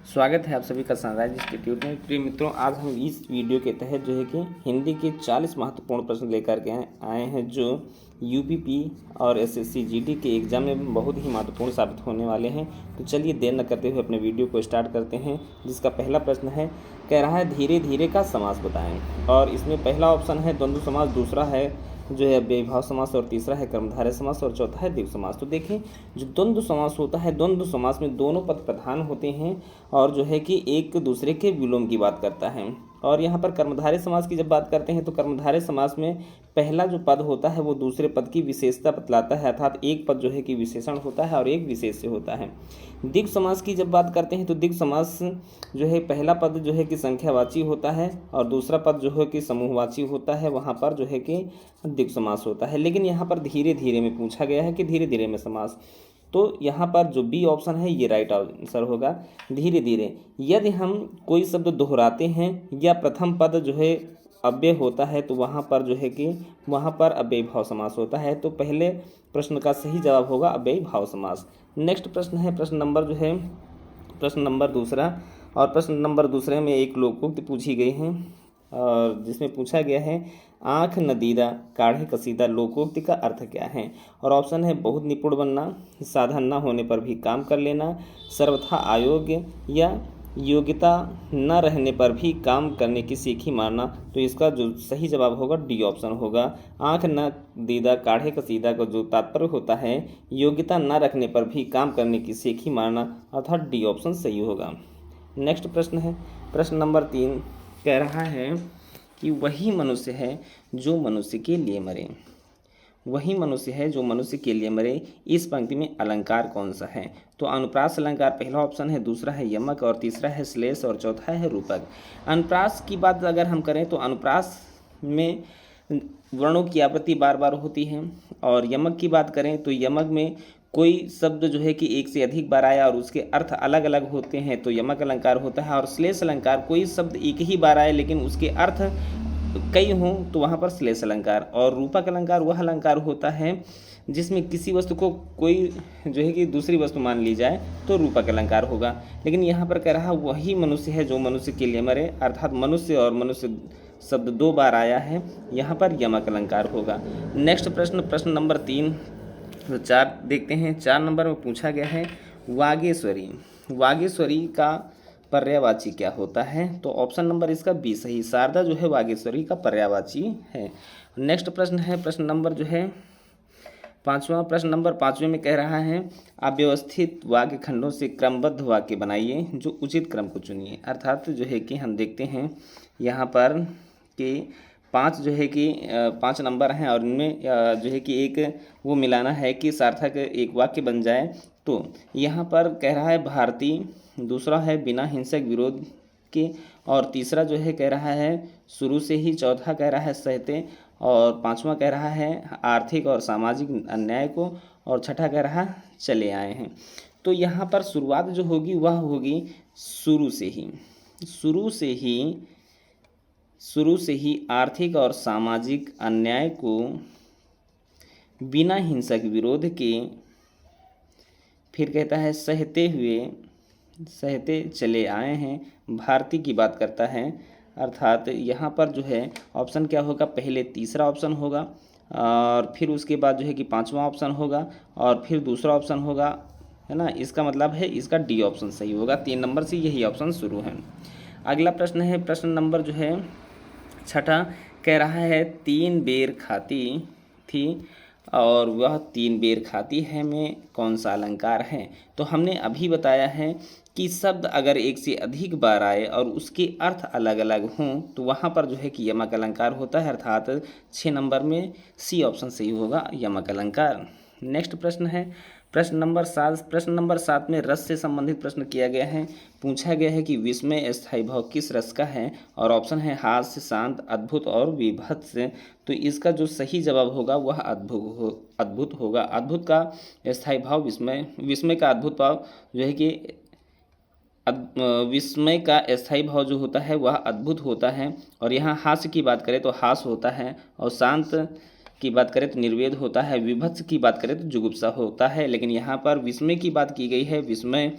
स्वागत है आप सभी का सनराइज इंस्टीट्यूट में। प्रिय मित्रों, आज हम इस वीडियो के तहत जो है कि हिंदी के 40 महत्वपूर्ण प्रश्न लेकर के आए हैं जो यूपीपी और एसएससी जीडी के एग्जाम में बहुत ही महत्वपूर्ण साबित होने वाले हैं। तो चलिए देर न करते हुए अपने वीडियो को स्टार्ट करते हैं, जिसका पहला प्रश्न है, कह रहा है धीरे धीरे का समास बताएं। और इसमें पहला ऑप्शन है द्वंद्व समास, दूसरा है जो है अव्ययीभाव समास, और तीसरा है कर्मधारय समास, और चौथा है द्विगु समास। तो देखें, जो द्वंद्व समास होता है, द्वंद्व समास में दोनों पद प्रधान होते हैं और जो है कि एक दूसरे के विलोम की बात करता है। और यहाँ पर कर्मधारय समास की जब बात करते हैं तो कर्मधारय समास में पहला जो पद होता है वो दूसरे पद की विशेषता बतलाता है, अर्थात एक पद जो है कि विशेषण होता है और एक विशेष्य होता है। द्विगु समास की जब बात करते हैं तो द्विगु समास जो है पहला पद जो है कि संख्यावाची होता है और दूसरा पद जो है कि समूहवाची होता है, वहाँ पर जो है कि द्विगु समास होता है। लेकिन यहाँ पर धीरे धीरे में पूछा गया है कि धीरे धीरे में समास, तो यहाँ पर जो बी ऑप्शन है ये राइट आंसर होगा, धीरे धीरे। यदि हम कोई शब्द दोहराते हैं या प्रथम पद जो है अव्यय होता है तो वहाँ पर जो है कि वहाँ पर अव्ययीभाव समास होता है। तो पहले प्रश्न का सही जवाब होगा अव्ययीभाव समास। नेक्स्ट प्रश्न है प्रश्न नंबर दूसरा, और प्रश्न नंबर दूसरे में एक लोकोक्ति पूछी गई है और जिसमें पूछा गया है आँख न दीदा काढ़े कसीदा लोकोक्ति का अर्थ क्या है। और ऑप्शन है बहुत निपुण बनना, साधन न होने पर भी काम कर लेना, सर्वथा अयोग्य, या योग्यता न रहने पर भी काम करने की सीख ही मारना। तो इसका जो सही जवाब होगा डी ऑप्शन होगा। आँख न दीदा काढ़े कसीदा का जो तात्पर्य होता है योग्यता न रखने पर भी काम करने की सीख ही मारना, अर्थात डी ऑप्शन सही होगा। नेक्स्ट प्रश्न है प्रश्न नंबर 3, कह रहा है कि वही मनुष्य है जो मनुष्य के लिए मरे। वही मनुष्य है जो मनुष्य के लिए मरे, इस पंक्ति में अलंकार कौन सा है। तो अनुप्रास अलंकार पहला ऑप्शन है, दूसरा है यमक, और तीसरा है श्लेष, और चौथा है रूपक। अनुप्रास की बात अगर हम करें तो अनुप्रास में वर्णों की आवृत्ति बार बार होती है, और यमक की बात करें तो यमक में कोई शब्द जो है कि एक से अधिक बार आया और उसके अर्थ अलग अलग होते हैं तो यमक अलंकार होता है। और श्लेष अलंकार कोई शब्द एक ही बार आए लेकिन उसके अर्थ कई हों तो वहाँ पर श्लेष अलंकार। और रूपक अलंकार वह अलंकार होता है जिसमें किसी वस्तु को कोई जो है कि दूसरी वस्तु मान ली जाए तो रूपक अलंकार होगा। लेकिन यहाँ पर कह रहा वही मनुष्य है जो मनुष्य के लिए मरे, अर्थात मनुष्य और मनुष्य शब्द 2 बार आया है, यहाँ पर यमक अलंकार होगा। नेक्स्ट प्रश्न नंबर 3, तो 4 देखते हैं। 4 नंबर में पूछा गया है वागेश्वरी। वागेश्वरी का पर्यायवाची क्या होता है। तो ऑप्शन नंबर इसका बी सही, शारदा जो है वागेश्वरी का पर्यायवाची है। नेक्स्ट प्रश्न है प्रश्न नंबर जो है 5वां। प्रश्न नंबर 5वें में कह रहा है अव्यवस्थित वाक्य खंडों से क्रमबद्ध वाक्य बनाइए, जो उचित क्रम को चुनिए। अर्थात जो है कि हम देखते हैं यहाँ पर कि 5 जो है कि 5 नंबर हैं और इनमें जो है कि एक वो मिलाना है कि सार्थक एक वाक्य बन जाए। तो यहाँ पर कह रहा है भारतीय, दूसरा है बिना हिंसक विरोध के, और तीसरा जो है कह रहा है शुरू से ही, चौथा कह रहा है सहते, और 5वां कह रहा है आर्थिक और सामाजिक अन्याय को, और छठा कह रहा है चले आए हैं। तो यहाँ पर शुरुआत जो होगी वह होगी शुरू से ही आर्थिक और सामाजिक अन्याय को बिना हिंसक विरोध के, फिर कहता है सहते चले आए हैं, भारती की बात करता है। अर्थात यहाँ पर जो है ऑप्शन क्या होगा, पहले तीसरा ऑप्शन होगा और फिर उसके बाद जो है कि 5वां ऑप्शन होगा और फिर दूसरा ऑप्शन होगा, है ना। इसका मतलब है इसका डी ऑप्शन सही होगा। 3 नंबर से यही ऑप्शन शुरू है। अगला प्रश्न है प्रश्न नंबर जो है 6, कह रहा है 3 बेर खाती थी और वह 3 बेर खाती है में कौन सा अलंकार है। तो हमने अभी बताया है कि शब्द अगर एक से अधिक बार आए और उसके अर्थ अलग अलग हों तो वहाँ पर जो है कि यमक अलंकार होता है, अर्थात 6 नंबर में सी ऑप्शन सही होगा, यमक अलंकार। नेक्स्ट प्रश्न है प्रश्न नंबर 7। प्रश्न नंबर 7 में रस से संबंधित प्रश्न किया गया है। पूछा गया है कि विस्मय स्थायी भाव किस रस का है, और ऑप्शन है हास्य, शांत, अद्भुत और विभत्स। तो इसका जो सही जवाब होगा वह अद्भुत होगा। अद्भुत का स्थायी भाव विस्मय का अद्भुत भाव जो है कि विस्मय का स्थायी भाव जो होता है वह अद्भुत होता है। और यहाँ हास्य की बात करें तो हास होता है, और शांत की बात करें तो निर्वेद होता है, विभत्स की बात करें तो जुगुप्सा होता है, लेकिन यहाँ पर विस्मय की बात की गई है। विस्मय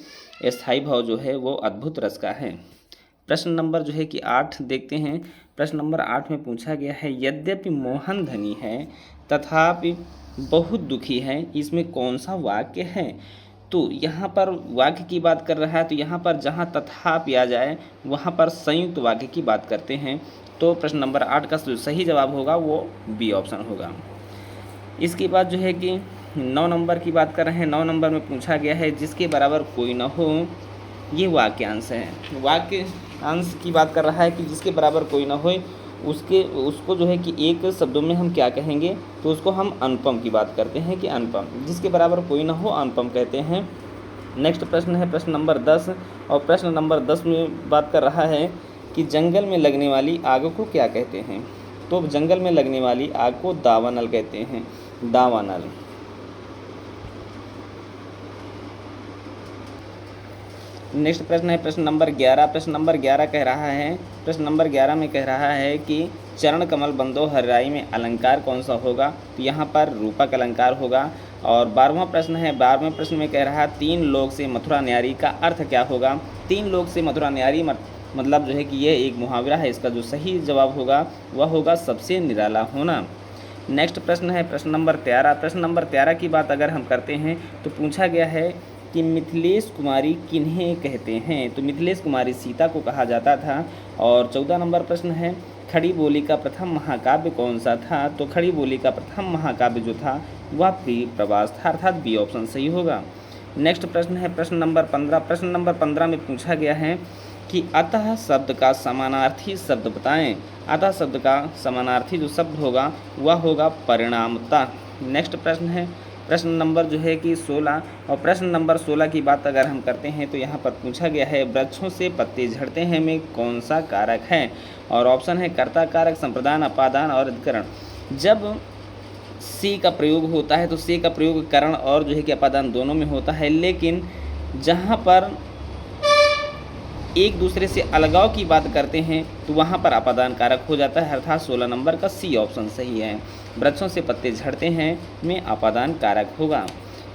स्थायी भाव जो है वो अद्भुत रस का है। प्रश्न नंबर जो है कि 8 देखते हैं। प्रश्न नंबर 8 में पूछा गया है, यद्यपि मोहन धनी है तथापि बहुत दुखी है, इसमें कौन सा वाक्य है? तो यहाँ पर वाक्य की बात कर रहा है, तो यहाँ पर जहाँ तथापि आ जाए वहाँ पर संयुक्त वाक्य की बात करते हैं। तो प्रश्न नंबर 8 का जो सही जवाब होगा वो बी ऑप्शन होगा। इसके बाद जो है कि 9 नंबर की बात कर रहे हैं। 9 नंबर में पूछा गया है, जिसके बराबर कोई न हो, ये वाक्यांश है। वाक्यांश की बात कर रहा है कि जिसके बराबर कोई ना हो उसको जो है कि एक शब्दों में हम क्या कहेंगे, तो उसको हम अनुपम की बात करते हैं कि अनुपम, जिसके बराबर कोई ना हो अनुपम कहते हैं। नेक्स्ट प्रश्न है प्रश्न नंबर 10, और प्रश्न नंबर 10 में बात कर रहा है कि जंगल में लगने वाली आग को क्या कहते हैं? तो जंगल में लगने वाली आग को दावानल कहते हैं, दावानल। नेक्स्ट प्रश्न है प्रश्न नंबर 11। प्रश्न नंबर 11 कह रहा है, प्रश्न नंबर 11 में कह रहा है कि चरण कमल बंदो हरिराई में अलंकार कौन सा होगा? तो यहाँ पर रूपक अलंकार होगा। और 12वां प्रश्न है, 12वें प्रश्न में कह रहा है 3 लोक से मथुरा न्यारी का अर्थ क्या होगा? 3 लोक से मथुरा न्यारी मतलब जो है कि ये एक मुहावरा है। इसका जो सही जवाब होगा वह होगा सबसे निराला होना। नेक्स्ट प्रश्न है प्रश्न नंबर 13। प्रश्न नंबर 13 की बात अगर हम करते हैं तो पूछा गया है कि मिथिलेश कुमारी किन्हें कहते हैं? तो मिथिलेश कुमारी सीता को कहा जाता था। और 14 नंबर प्रश्न है, खड़ी बोली का प्रथम महाकाव्य कौन सा था? तो खड़ी बोली का प्रथम महाकाव्य जो था वह प्रिय प्रवास था, अर्थात बी ऑप्शन सही होगा। नेक्स्ट प्रश्न है प्रश्न नंबर 15। प्रश्न नंबर 15 में पूछा गया है कि अतः शब्द का समानार्थी शब्द बताएं। अतः शब्द का समानार्थी जो शब्द होगा वह होगा परिणामता। नेक्स्ट प्रश्न है प्रश्न नंबर जो है कि 16, और प्रश्न नंबर 16 की बात अगर हम करते हैं तो यहाँ पर पूछा गया है वृक्षों से पत्ते झड़ते हैं में कौन सा कारक है? और ऑप्शन है कर्ता कारक, संप्रदान, अपादान और अधिकरण। जब सी का प्रयोग होता है तो सी का प्रयोग करण और जो है कि अपादान दोनों में होता है, लेकिन जहाँ पर एक दूसरे से अलगाव की बात करते हैं तो वहाँ पर अपादान कारक हो जाता है, अर्थात 16 नंबर का सी ऑप्शन सही है। वृक्षों से पत्ते झड़ते हैं में अपादान कारक होगा।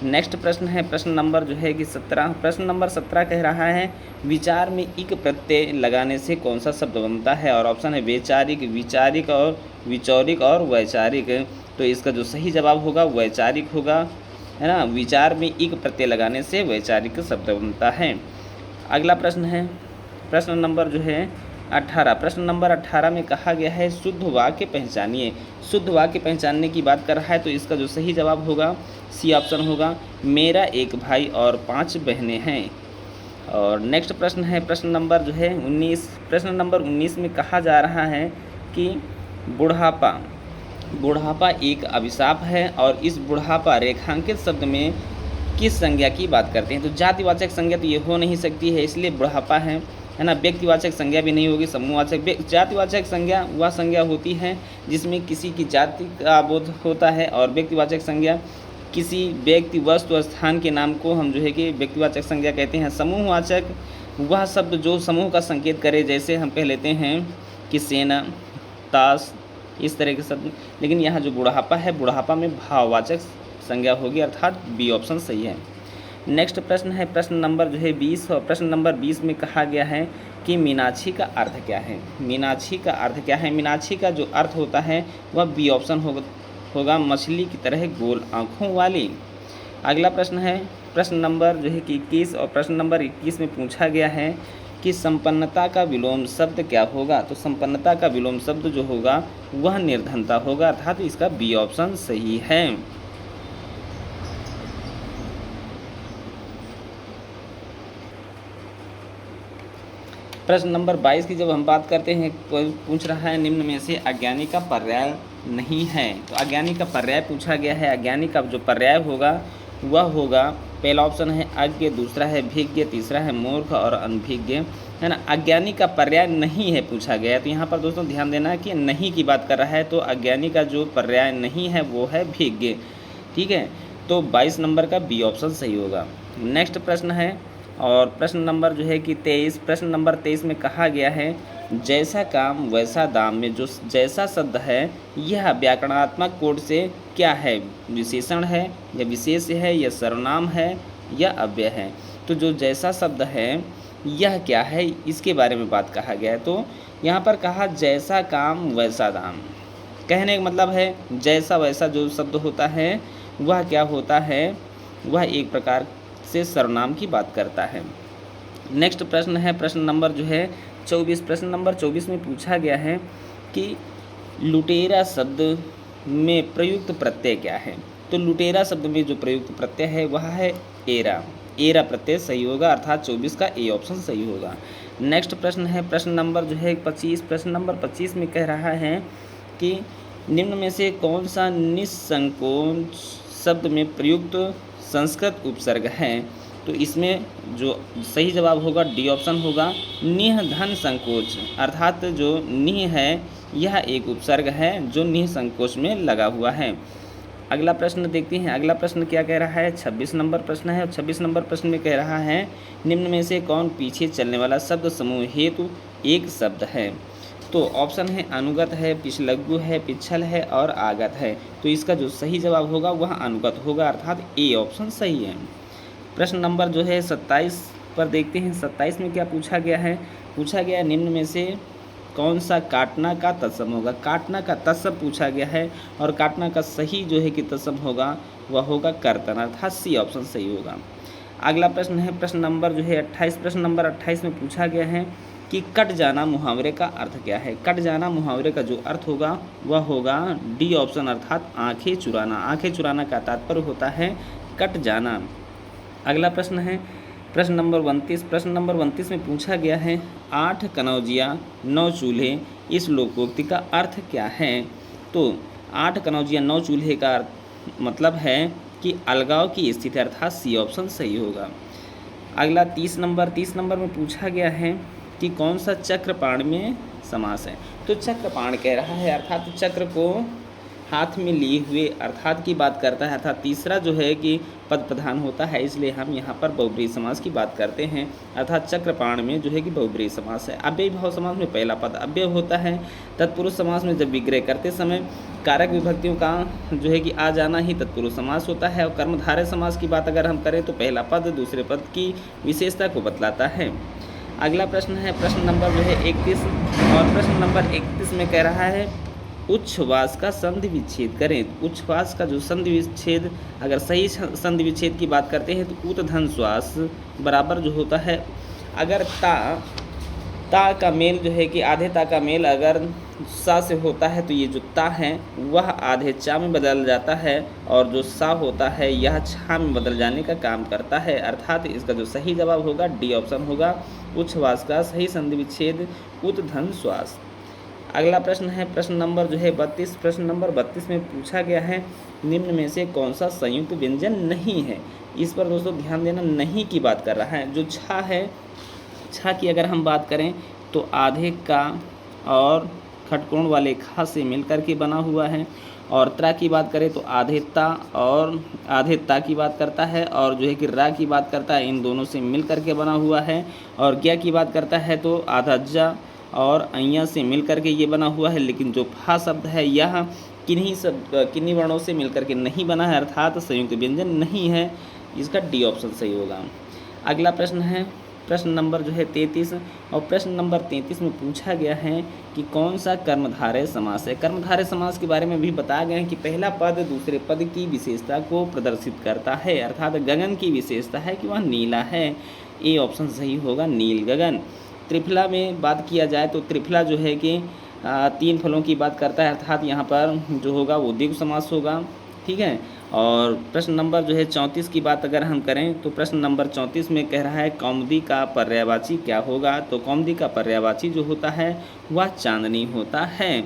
नेक्स्ट प्रश्न है प्रश्न नंबर जो है कि 17। प्रश्न नंबर 17 कह रहा है विचार में इक प्रत्यय लगाने से कौन सा शब्द बनता है? और ऑप्शन है वैचारिक, विचारिक और विचौरिक और वैचारिक। तो इसका जो सही जवाब होगा वैचारिक होगा, है ना। विचार में इक प्रत्यय लगाने से वैचारिक शब्द बनता है। अगला प्रश्न है प्रश्न नंबर जो है 18। प्रश्न नंबर 18 में कहा गया है शुद्ध वाक्य पहचानिए। शुद्ध वाक्य पहचानने की बात कर रहा है तो इसका जो सही जवाब होगा सी ऑप्शन होगा, मेरा एक भाई और 5 बहनें हैं। और नेक्स्ट प्रश्न है प्रश्न नंबर जो है 19। प्रश्न नंबर 19 में कहा जा रहा है कि बुढ़ापा एक अभिशाप है, और इस बुढ़ापा रेखांकित शब्द में किस संज्ञा की बात करते हैं? तो जातिवाचक संज्ञा तो ये हो नहीं सकती है, इसलिए बुढ़ापा है ना। व्यक्तिवाचक संज्ञा भी नहीं होगी, समूहवाचक। जातिवाचक संज्ञा वह संज्ञा होती है जिसमें किसी की जाति का बोध होता है, और व्यक्तिवाचक संज्ञा किसी व्यक्ति, वस्तु, स्थान के नाम को हम जो है कि व्यक्तिवाचक संज्ञा कहते हैं। समूहवाचक वह शब्द जो समूह का संकेत करे, जैसे हम कह लेते हैं कि सेना, ताश, इस तरह के शब्द। लेकिन यहाँ जो बुढ़ापा है, बुढ़ापा में भाववाचक संज्ञा होगी, अर्थात बी ऑप्शन सही है। नेक्स्ट प्रश्न है प्रश्न नंबर जो है 20, और प्रश्न नंबर 20 में कहा गया है कि मीनाक्षी का अर्थ क्या है? मीनाक्षी का अर्थ क्या है? मीनाक्षी का जो अर्थ होता है वह बी ऑप्शन होगा, मछली की तरह गोल आँखों वाली। अगला प्रश्न है प्रश्न नंबर जो है कि 21, और प्रश्न नंबर 21 में पूछा गया है कि संपन्नता का विलोम शब्द क्या होगा? तो संपन्नता का विलोम शब्द जो होगा वह निर्धनता होगा, अर्थात इसका बी ऑप्शन सही है। प्रश्न नंबर 22 की जब हम बात करते हैं, पूछ रहा है निम्न में से अज्ञानी का पर्याय नहीं है। तो अज्ञानी का पर्याय पूछा गया है। अज्ञानी का जो पर्याय होगा वह होगा, पहला ऑप्शन है अज्ञ, दूसरा है भिज्ञ, तीसरा है मूर्ख और अनभिज्ञ, है ना। अज्ञानी का पर्याय नहीं है पूछा गया है, तो यहाँ पर दोस्तों ध्यान देना कि नहीं की बात कर रहा है, तो अज्ञानी का जो पर्याय नहीं है वो है भिज्ञ, ठीक है। तो 22 नंबर का बी ऑप्शन सही होगा। नेक्स्ट प्रश्न है और प्रश्न नंबर जो है कि 23, प्रश्न नंबर 23 में कहा गया है जैसा काम वैसा दाम में जो जैसा शब्द है यह व्याकरणात्मक कोड से क्या है, विशेषण है या विशेष है या सर्वनाम है या अव्यय है। तो जो जैसा शब्द है यह क्या है, इसके बारे में बात कहा गया है। तो यहाँ पर कहा जैसा काम वैसा दाम, कहने का मतलब है जैसा वैसा जो शब्द होता है वह क्या होता है, वह एक प्रकार से सर्वनाम की बात करता है। नेक्स्ट प्रश्न है प्रश्न नंबर जो है 24। प्रश्न नंबर 24 में पूछा गया है कि लुटेरा शब्द में प्रयुक्त प्रत्यय क्या है। तो लुटेरा शब्द में जो प्रयुक्त प्रत्यय है वह है एरा। एरा प्रत्यय सही होगा, अर्थात 24 का ए ऑप्शन सही होगा। नेक्स्ट प्रश्न है प्रश्न नंबर जो है 25। प्रश्न नंबर 25 में कह रहा है कि निम्न में से कौन सा निसंकोच शब्द में प्रयुक्त संस्कृत उपसर्ग है। तो इसमें जो सही जवाब होगा डी ऑप्शन होगा, निह धन संकोच, अर्थात जो निह है यह एक उपसर्ग है जो निह संकोच में लगा हुआ है। अगला प्रश्न देखते हैं। अगला प्रश्न क्या कह रहा है, 26 नंबर प्रश्न है और 26 नंबर प्रश्न में कह रहा है निम्न में से कौन पीछे चलने वाला शब्द समूह हेतु एक शब्द है। तो ऑप्शन है अनुगत है, पिछलग्गु है, पिछल है और आगत है। तो इसका जो सही जवाब होगा वह अनुगत होगा, अर्थात ए ऑप्शन सही है। प्रश्न नंबर जो है 27 पर देखते हैं। 27 में क्या पूछा गया है, पूछा गया निम्न में से कौन सा काटना का तत्सम होगा। काटना का तत्सम पूछा गया है और काटना का सही जो है कि तत्सम होगा वह होगा कर्तन, अर्थात सी ऑप्शन सही होगा। अगला प्रश्न है प्रश्न नंबर जो है 28। प्रश्न नंबर 28 में पूछा गया है कि कट जाना मुहावरे का अर्थ क्या है। कट जाना मुहावरे का जो अर्थ होगा वह होगा डी ऑप्शन, अर्थात आंखें चुराना। आंखें चुराना का तात्पर्य होता है कट जाना। अगला प्रश्न है प्रश्न नंबर 29। प्रश्न नंबर 29 में पूछा गया है 8 कनौजिया 9 चूल्हे, इस लोकोक्ति का अर्थ क्या है। तो 8 कनौजिया 9 चूल्हे का मतलब है कि अलगाव की स्थिति, अर्थात सी ऑप्शन सही होगा। अगला 30 नंबर में पूछा गया है कि कौन सा चक्रपाण में समास है। तो चक्रपाण कह रहा है अर्थात चक्र को हाथ में लिए हुए अर्थात की बात करता है, अर्थात तीसरा जो है कि पद प्रधान होता है, इसलिए हम यहाँ पर बहुब्रीहि समास की बात करते हैं। अर्थात चक्रपाण में जो है कि बहुब्रीहि समास है। अव्ययी भाव समास में पहला पद अव्यय होता है। तत्पुरुष समास में जब विग्रह करते समय कारक विभक्तियों का जो है कि आ जाना ही तत्पुरुष समास होता है। और कर्मधारय समास की बात अगर हम करें तो पहला पद दूसरे पद की विशेषता को बतलाता है। अगला प्रश्न है प्रश्न नंबर जो है 31 और प्रश्न नंबर 31 में कह रहा है उच्छ्वास का संधि विच्छेद करें। उच्छ्वास का जो संधि विच्छेद, अगर सही संधि विच्छेद की बात करते हैं तो उत धन श्वास बराबर जो होता है, अगर ता का मेल जो है कि आधे ता का मेल अगर सा से होता है तो ये जो ता है वह आधे चा में बदल जाता है और जो सा होता है यह छा में बदल जाने का काम करता है, अर्थात इसका जो सही जवाब होगा डी ऑप्शन होगा, उच्छ्वास का सही संधि विच्छेद उत धन श्वास। अगला प्रश्न है प्रश्न नंबर जो है 32। प्रश्न नंबर 32 में पूछा गया है निम्न में से कौन सा संयुक्त व्यंजन नहीं है। इस पर दोस्तों ध्यान देना, नहीं की बात कर रहा है। जो छा है, छा की अगर हम बात करें तो आधे का और खटकोण वाले खा से मिलकर के बना हुआ है, और त्रा की बात करें तो आधे ता और आधे ता की बात करता है, और जो है कि रा की बात करता है इन दोनों से मिलकर के बना हुआ है, और ज्ञा की बात करता है तो आधा जा और अय्या से मिलकर के ये बना हुआ है। लेकिन जो फा शब्द है यह किन्हीं वर्णों से मिलकर के नहीं बना है, अर्थात संयुक्त व्यंजन नहीं है, इसका डी ऑप्शन सही होगा। अगला प्रश्न है प्रश्न नंबर जो है 33 और प्रश्न नंबर 33 में पूछा गया है कि कौन सा कर्मधारय समास है। कर्मधारय समास के बारे में भी बताया गया है कि पहला पद दूसरे पद की विशेषता को प्रदर्शित करता है, अर्थात गगन की विशेषता है कि वह नीला है, ए ऑप्शन सही होगा, नील गगन। त्रिफला में बात किया जाए तो त्रिफला जो है कि 3 फलों की बात करता है, अर्थात यहाँ पर जो होगा वो द्विगु समास होगा, ठीक है। और प्रश्न नंबर जो है 34 की बात अगर हम करें तो प्रश्न नंबर 34 में कह रहा है कौमुदी का पर्यायवाची क्या होगा। तो कौमुदी का पर्यायवाची जो होता है वह चांदनी होता है।